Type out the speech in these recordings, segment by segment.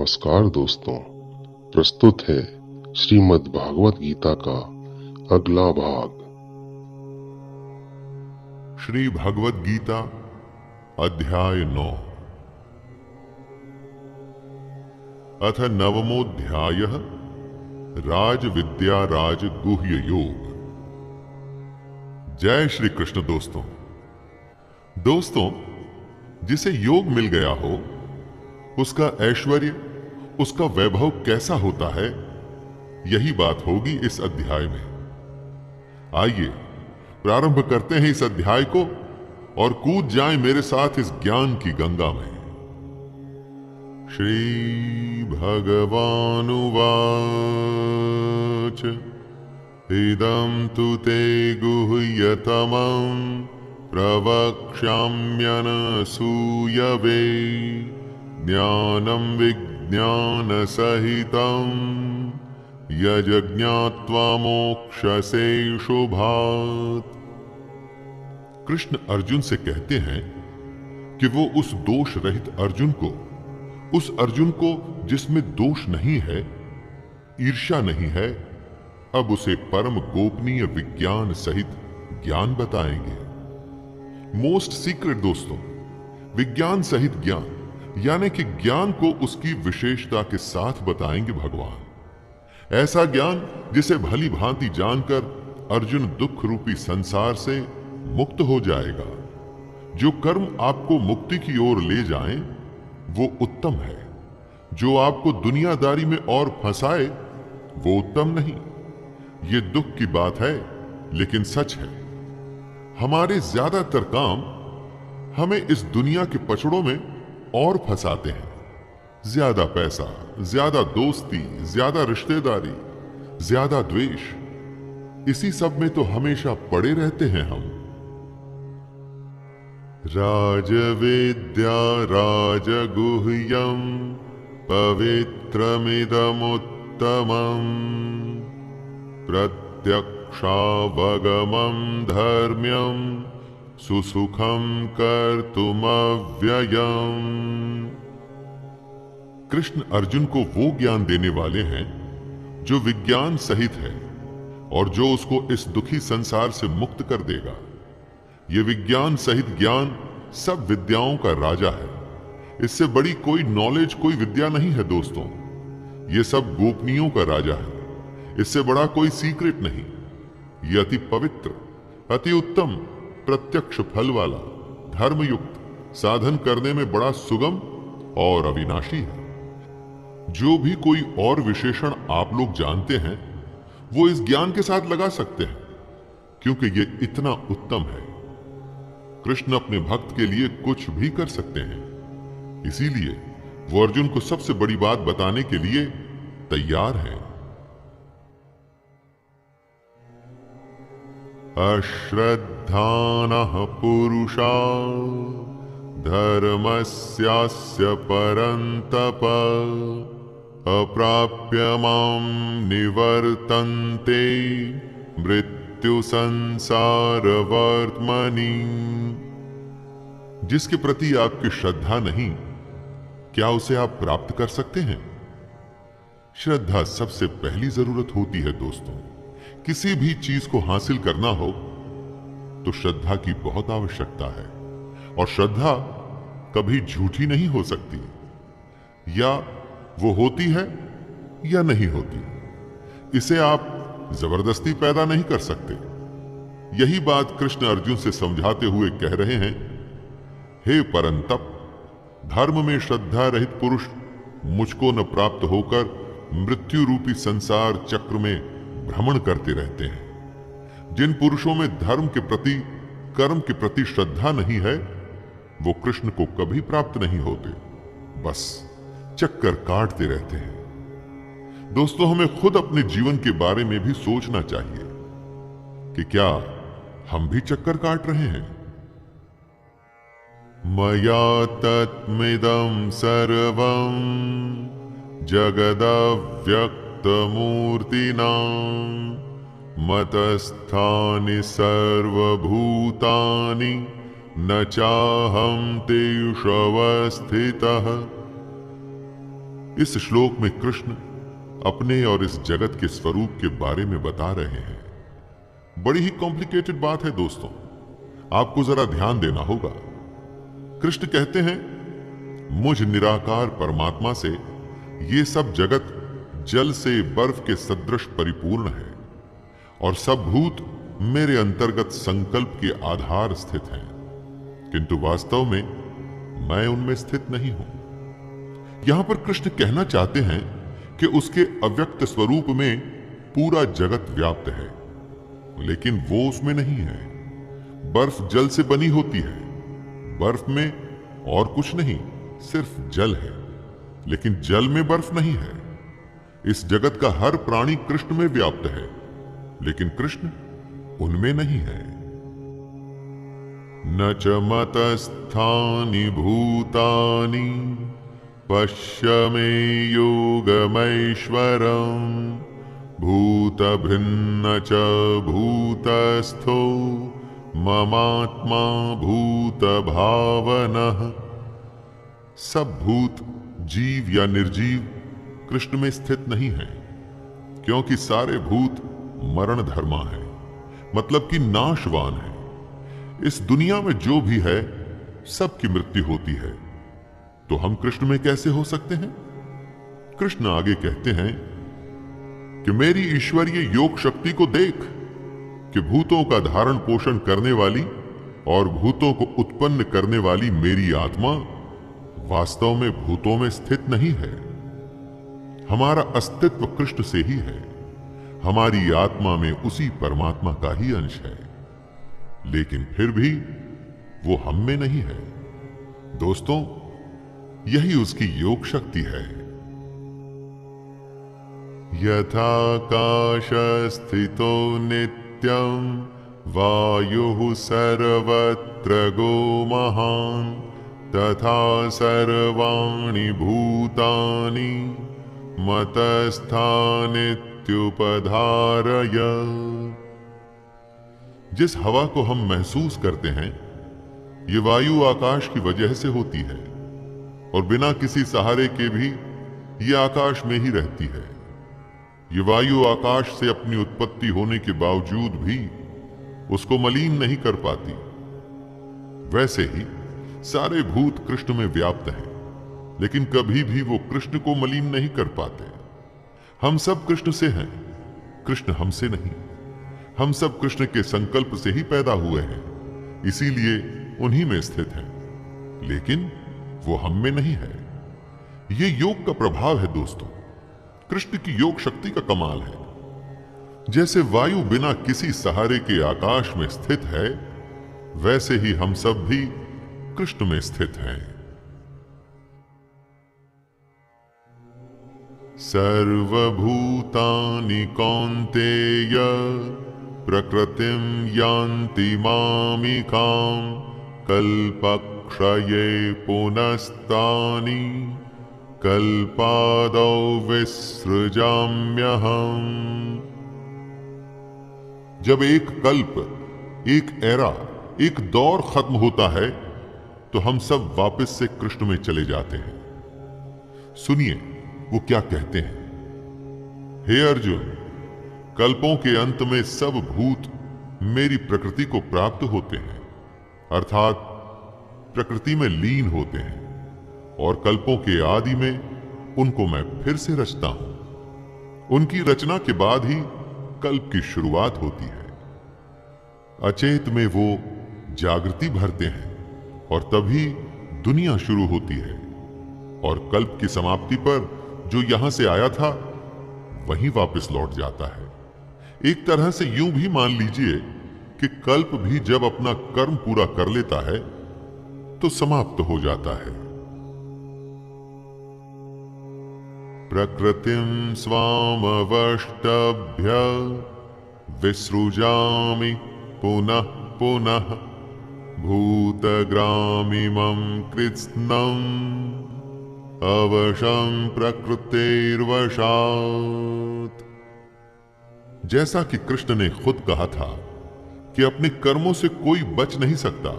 नमस्कार दोस्तों, प्रस्तुत है श्रीमद् भागवत गीता का अगला भाग। श्री भगवद गीता अध्याय 9 अथ नवमोऽध्यायः राज विद्या राज गुह्य योग। जय श्री कृष्ण। दोस्तों, जिसे योग मिल गया हो उसका ऐश्वर्य, उसका वैभव कैसा होता है, यही बात होगी इस अध्याय में। आइए प्रारंभ करते हैं इस अध्याय को और कूद जाएं मेरे साथ इस ज्ञान की गंगा में। श्री भगवानुवाच इदं तु ते गुह्यतमं प्रवक्ष्याम्यनसूयवे ज्ञानं विज्ञानसहितं यज्ञात्वा मोक्षसे शुभात्। कृष्ण अर्जुन से कहते हैं कि वो उस दोष रहित अर्जुन को, उस अर्जुन को जिसमें दोष नहीं है, ईर्ष्या नहीं है, अब उसे परम गोपनीय विज्ञान सहित ज्ञान बताएंगे। मोस्ट सीक्रेट दोस्तों, विज्ञान सहित ज्ञान यानी कि ज्ञान को उसकी विशेषता के साथ बताएंगे भगवान। ऐसा ज्ञान जिसे भली भांति जानकर अर्जुन दुख रूपी संसार से मुक्त हो जाएगा। जो कर्म आपको मुक्ति की ओर ले जाएं, वो उत्तम है। जो आपको दुनियादारी में और फंसाए, वो उत्तम नहीं। ये दुख की बात है, लेकिन सच है। हमारे ज्यादातर काम हमें इस दुनिया के पचड़ों में और फंसाते हैं। ज्यादा पैसा, ज्यादा दोस्ती, ज्यादा रिश्तेदारी, ज्यादा द्वेष, इसी सब में तो हमेशा पड़े रहते हैं हम। राजविद्या राजगुह्यं पवित्रमिदमुत्तमं प्रत्यक्षावगमं धर्म्यं सुसुखं कर्तुमव्ययम्। कृष्ण अर्जुन को वो ज्ञान देने वाले हैं जो विज्ञान सहित है और जो उसको इस दुखी संसार से मुक्त कर देगा। ये विज्ञान सहित ज्ञान सब विद्याओं का राजा है। इससे बड़ी कोई नॉलेज, कोई विद्या नहीं है दोस्तों। ये सब गोपनीयों का राजा है। इससे बड़ा कोई सीक्रेट नहीं। ये अति पवित्र, अति उत्तम, प्रत्यक्ष फल वाला, धर्मयुक्त, साधन करने में बड़ा सुगम और अविनाशी है। जो भी कोई और विशेषण आप लोग जानते हैं, वो इस ज्ञान के साथ लगा सकते हैं, क्योंकि ये इतना उत्तम है। कृष्ण अपने भक्त के लिए कुछ भी कर सकते हैं, इसीलिए वो अर्जुन को सबसे बड़ी बात बताने के लिए तैयार हैं। अश्रद्धानः पुरुषा धर्मस्यास्य परन्तप अप्राप्य मां निवर्तन्ते मृत्यु संसार वर्त्मनि। जिसके प्रति आपकी श्रद्धा नहीं, क्या उसे आप प्राप्त कर सकते हैं? श्रद्धा सबसे पहली जरूरत होती है दोस्तों। किसी भी चीज को हासिल करना हो तो श्रद्धा की बहुत आवश्यकता है, और श्रद्धा कभी झूठी नहीं हो सकती। या वो होती है या नहीं होती। इसे आप जबरदस्ती पैदा नहीं कर सकते। यही बात कृष्ण अर्जुन से समझाते हुए कह रहे हैं, हे परंतप, धर्म में श्रद्धा रहित पुरुष मुझको न प्राप्त होकर मृत्यु रूपी संसार चक्र में भ्रमण करते रहते हैं। जिन पुरुषों में धर्म के प्रति, कर्म के प्रति श्रद्धा नहीं है, वो कृष्ण को कभी प्राप्त नहीं होते, बस चक्कर काटते रहते हैं। दोस्तों, हमें खुद अपने जीवन के बारे में भी सोचना चाहिए कि क्या हम भी चक्कर काट रहे हैं। मया तत्मिदं सर्वं जगदव्यक्तमूर्तिना मतस्थानि सर्वभूतानि न चाहं तेष्वस्थितः। इस श्लोक में कृष्ण अपने और इस जगत के स्वरूप के बारे में बता रहे हैं। बड़ी ही कॉम्प्लिकेटेड बात है दोस्तों, आपको जरा ध्यान देना होगा। कृष्ण कहते हैं, मुझ निराकार परमात्मा से ये सब जगत जल से बर्फ के सदृश परिपूर्ण है और सब भूत मेरे अंतर्गत संकल्प के आधार स्थित हैं, किंतु वास्तव में मैं उनमें स्थित नहीं हूं। यहां पर कृष्ण कहना चाहते हैं कि उसके अव्यक्त स्वरूप में पूरा जगत व्याप्त है, लेकिन वो उसमें नहीं है। बर्फ जल से बनी होती है, बर्फ में और कुछ नहीं, सिर्फ जल है, लेकिन जल में बर्फ नहीं है। इस जगत का हर प्राणी कृष्ण में व्याप्त है, लेकिन कृष्ण उनमें नहीं है। न च मतस्थानि भूतानि पश्य मे योगमैश्वरम् भूतभिन्न च भूतस्थो ममात्मा भूतभावनः। सब भूत जीव या निर्जीव कृष्ण में स्थित नहीं है, क्योंकि सारे भूत मरण धर्मा है, मतलब कि नाशवान है। इस दुनिया में जो भी है सबकी मृत्यु होती है, तो हम कृष्ण में कैसे हो सकते हैं? कृष्ण आगे कहते हैं कि मेरी ईश्वरीय योग शक्ति को देख कि भूतों का धारण पोषण करने वाली और भूतों को उत्पन्न करने वाली मेरी आत्मा वास्तव में भूतों में स्थित नहीं है। हमारा अस्तित्व कृष्ण से ही है, हमारी आत्मा में उसी परमात्मा का ही अंश है, लेकिन फिर भी वो हम में नहीं है। दोस्तों, यही उसकी योग शक्ति है। यथाकाश स्थितो नित्यं वायुः सर्वत्र गो महान् तथा सर्वाणि भूतानि मतस्थानित्युपधारय। जिस हवा को हम महसूस करते हैं, ये वायु आकाश की वजह से होती है और बिना किसी सहारे के भी ये आकाश में ही रहती है। ये वायु आकाश से अपनी उत्पत्ति होने के बावजूद भी उसको मलिन नहीं कर पाती। वैसे ही सारे भूत कृष्ण में व्याप्त हैं, लेकिन कभी भी वो कृष्ण को मलिन नहीं कर पाते। हम सब कृष्ण से हैं, कृष्ण हमसे नहीं। हम सब कृष्ण के संकल्प से ही पैदा हुए हैं, इसीलिए उन्हीं में स्थित हैं, लेकिन वो हम में नहीं है। ये योग का प्रभाव है दोस्तों, कृष्ण की योग शक्ति का कमाल है। जैसे वायु बिना किसी सहारे के आकाश में स्थित है, वैसे ही हम सब भी कृष्ण में स्थित हैं। सर्वभूतानि कौन्तेय प्रकृतिं यान्ति मामिकां कल्पक्षये पुनस्तानि कल्पादौ विसृजाम्यहम्। जब एक कल्प, एक एरा, एक दौर खत्म होता है, तो हम सब वापस से कृष्ण में चले जाते हैं। सुनिए वो क्या कहते हैं। हे अर्जुन, कल्पों के अंत में सब भूत मेरी प्रकृति को प्राप्त होते हैं, अर्थात प्रकृति में लीन होते हैं, और कल्पों के आदि में उनको मैं फिर से रचता हूं। उनकी रचना के बाद ही कल्प की शुरुआत होती है। अचेत में वो जागृति भरते हैं और तभी दुनिया शुरू होती है, और कल्प की समाप्ति पर जो यहां से आया था वहीं वापस लौट जाता है। एक तरह से यूं भी मान लीजिए कि कल्प भी जब अपना कर्म पूरा कर लेता है तो समाप्त हो जाता है। प्रकृतिं स्वामवष्टभ्य विसृजामि पुनः पुनः भूतग्रामिमं कृत्स्नम् अवशं प्रकृतेर्वशात्। जैसा कि कृष्ण ने खुद कहा था कि अपने कर्मों से कोई बच नहीं सकता,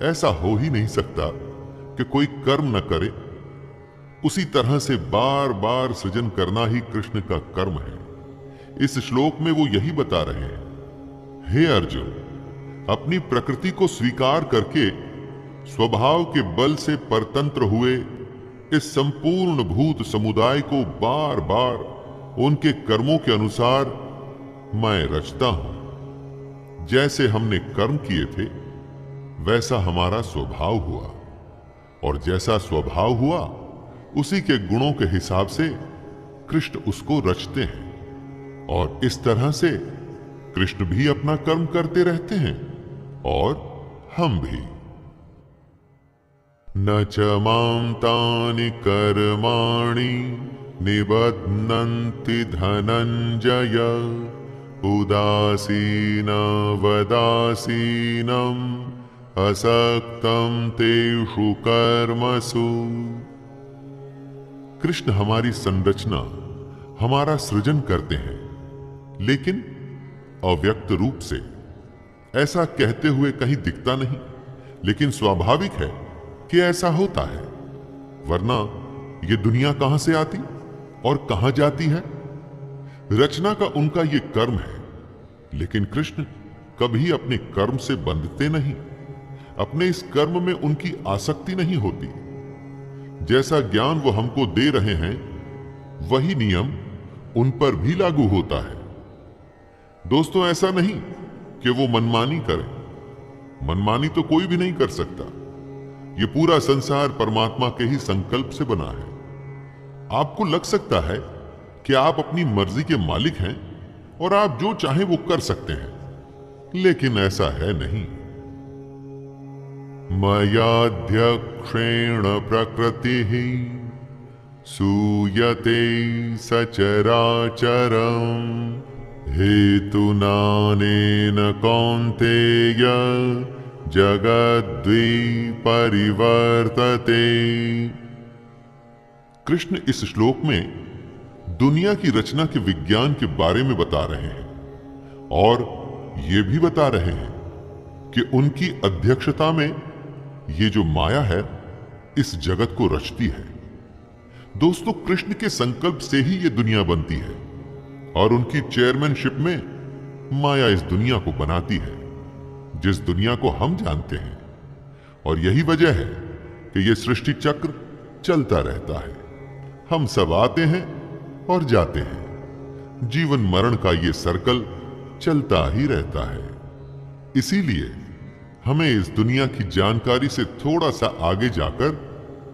ऐसा हो ही नहीं सकता कि कोई कर्म न करे उसी तरह से बार बार सृजन करना ही कृष्ण का कर्म है। इस श्लोक में वो यही बता रहे हैं, हे अर्जुन, अपनी प्रकृति को स्वीकार करके स्वभाव के बल से परतंत्र हुए इस संपूर्ण भूत समुदाय को बार बार उनके कर्मों के अनुसार मैं रचता हूं। जैसे हमने कर्म किए थे वैसा हमारा स्वभाव हुआ, और जैसा स्वभाव हुआ उसी के गुणों के हिसाब से कृष्ण उसको रचते हैं, और इस तरह से कृष्ण भी अपना कर्म करते रहते हैं और हम भी। न च मां तानि कर्माणि निबध्नन्ति धनंजय उदासीन वदासीनम् असक्तं तेषु कर्मसु। कृष्ण हमारी संरचना, हमारा सृजन करते हैं, लेकिन अव्यक्त रूप से। ऐसा कहते हुए कहीं दिखता नहीं, लेकिन स्वाभाविक है कि ऐसा होता है, वरना ये दुनिया कहां से आती और कहां जाती है। रचना का उनका ये कर्म है, लेकिन कृष्ण कभी अपने कर्म से बंधते नहीं। अपने इस कर्म में उनकी आसक्ति नहीं होती। जैसा ज्ञान वो हमको दे रहे हैं वही नियम उन पर भी लागू होता है। दोस्तों, ऐसा नहीं कि वो मनमानी करें। मनमानी तो कोई भी नहीं कर सकता। ये पूरा संसार परमात्मा के ही संकल्प से बना है। आपको लग सकता है कि आप अपनी मर्जी के मालिक हैं और आप जो चाहें वो कर सकते हैं, लेकिन ऐसा है नहीं। मयाध्यक्षेण प्रकृतिः सूयते सचराचरम् हेतुनानेन कौन्तेय जगद्विपरिवर्तते। कृष्ण इस श्लोक में दुनिया की रचना के विज्ञान के बारे में बता रहे हैं, और ये भी बता रहे हैं कि उनकी अध्यक्षता में ये जो माया है इस जगत को रचती है। दोस्तों, कृष्ण के संकल्प से ही ये दुनिया बनती है, और उनकी चेयरमैनशिप में माया इस दुनिया को बनाती है, जिस दुनिया को हम जानते हैं। और यही वजह है कि ये सृष्टि चक्र चलता रहता है। हम सब आते हैं और जाते हैं। जीवन मरण का ये सर्कल चलता ही रहता है। इसीलिए हमें इस दुनिया की जानकारी से थोड़ा सा आगे जाकर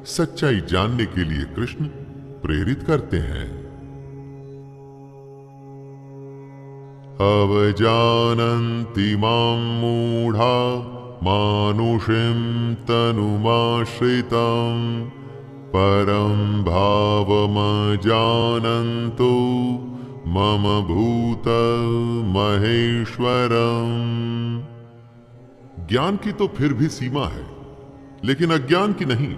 सच्चाई जानने के लिए कृष्ण प्रेरित करते हैं। अवजानन्ति मां मूढ़ा मानुषीं तनुमाश्रितं परं भावमजानन्तो मम भूत महेश्वरम्। ज्ञान की तो फिर भी सीमा है, लेकिन अज्ञान की नहीं।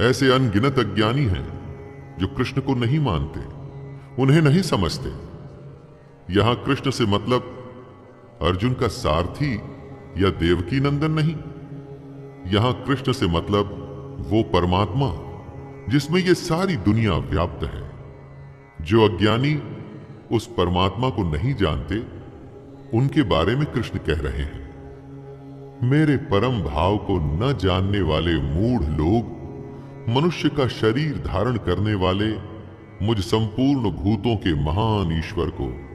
ऐसे अनगिनत अज्ञानी हैं जो कृष्ण को नहीं मानते, उन्हें नहीं समझते। यहां कृष्ण से मतलब अर्जुन का सारथी या देवकी नंदन नहीं। यहां कृष्ण से मतलब वो परमात्मा जिसमें ये सारी दुनिया व्याप्त है। जो अज्ञानी उस परमात्मा को नहीं जानते, उनके बारे में कृष्ण कह रहे हैं, मेरे परम भाव को न जानने वाले मूढ़ लोग मनुष्य का शरीर धारण करने वाले मुझ संपूर्ण भूतों के महान ईश्वर को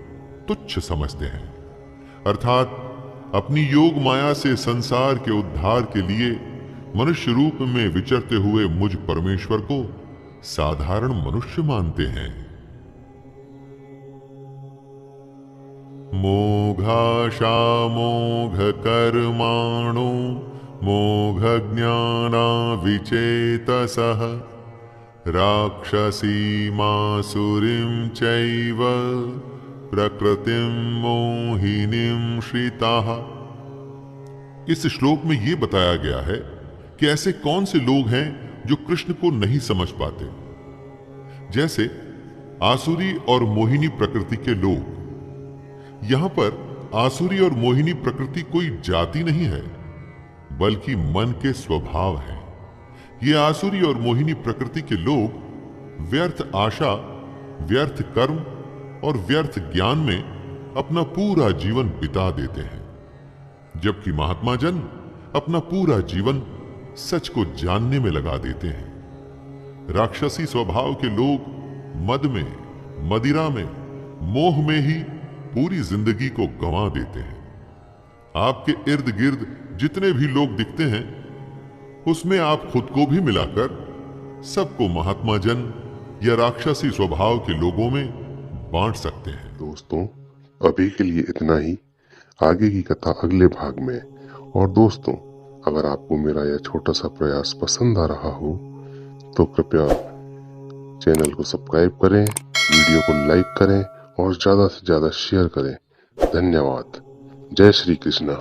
तुच्छ समझते हैं। अर्थात अपनी योग माया से संसार के उद्धार के लिए मनुष्य रूप में विचरते हुए मुझ परमेश्वर को साधारण मनुष्य मानते हैं। मोघाशा मोघ कर्माणो मोघ ज्ञाना विचेतसः राक्षसीमासुरीं चैव प्रकृतिं मोहिनीं श्रिताः। इस श्लोक में यह बताया गया है कि ऐसे कौन से लोग हैं जो कृष्ण को नहीं समझ पाते। जैसे आसुरी और मोहिनी प्रकृति के लोग। यहां पर आसुरी और मोहिनी प्रकृति कोई जाति नहीं है, बल्कि मन के स्वभाव है। ये आसुरी और मोहिनी प्रकृति के लोग व्यर्थ आशा, व्यर्थ कर्म और व्यर्थ ज्ञान में अपना पूरा जीवन बिता देते हैं, जबकि महात्मा जन अपना पूरा जीवन सच को जानने में लगा देते हैं। राक्षसी स्वभाव के लोग मद में, मदिरा में, मोह में ही पूरी जिंदगी को गंवा देते हैं। आपके इर्द गिर्द जितने भी लोग दिखते हैं, उसमें आप खुद को भी मिलाकर सबको महात्मा जन या राक्षसी स्वभाव के लोगों में बांट सकते हैं। दोस्तों, अभी के लिए इतना ही। आगे की कथा अगले भाग में। और दोस्तों, अगर आपको मेरा यह छोटा सा प्रयास पसंद आ रहा हो तो कृपया चैनल को सब्सक्राइब करें, वीडियो को लाइक करें और ज्यादा से ज्यादा शेयर करें। धन्यवाद। जय श्री कृष्णा।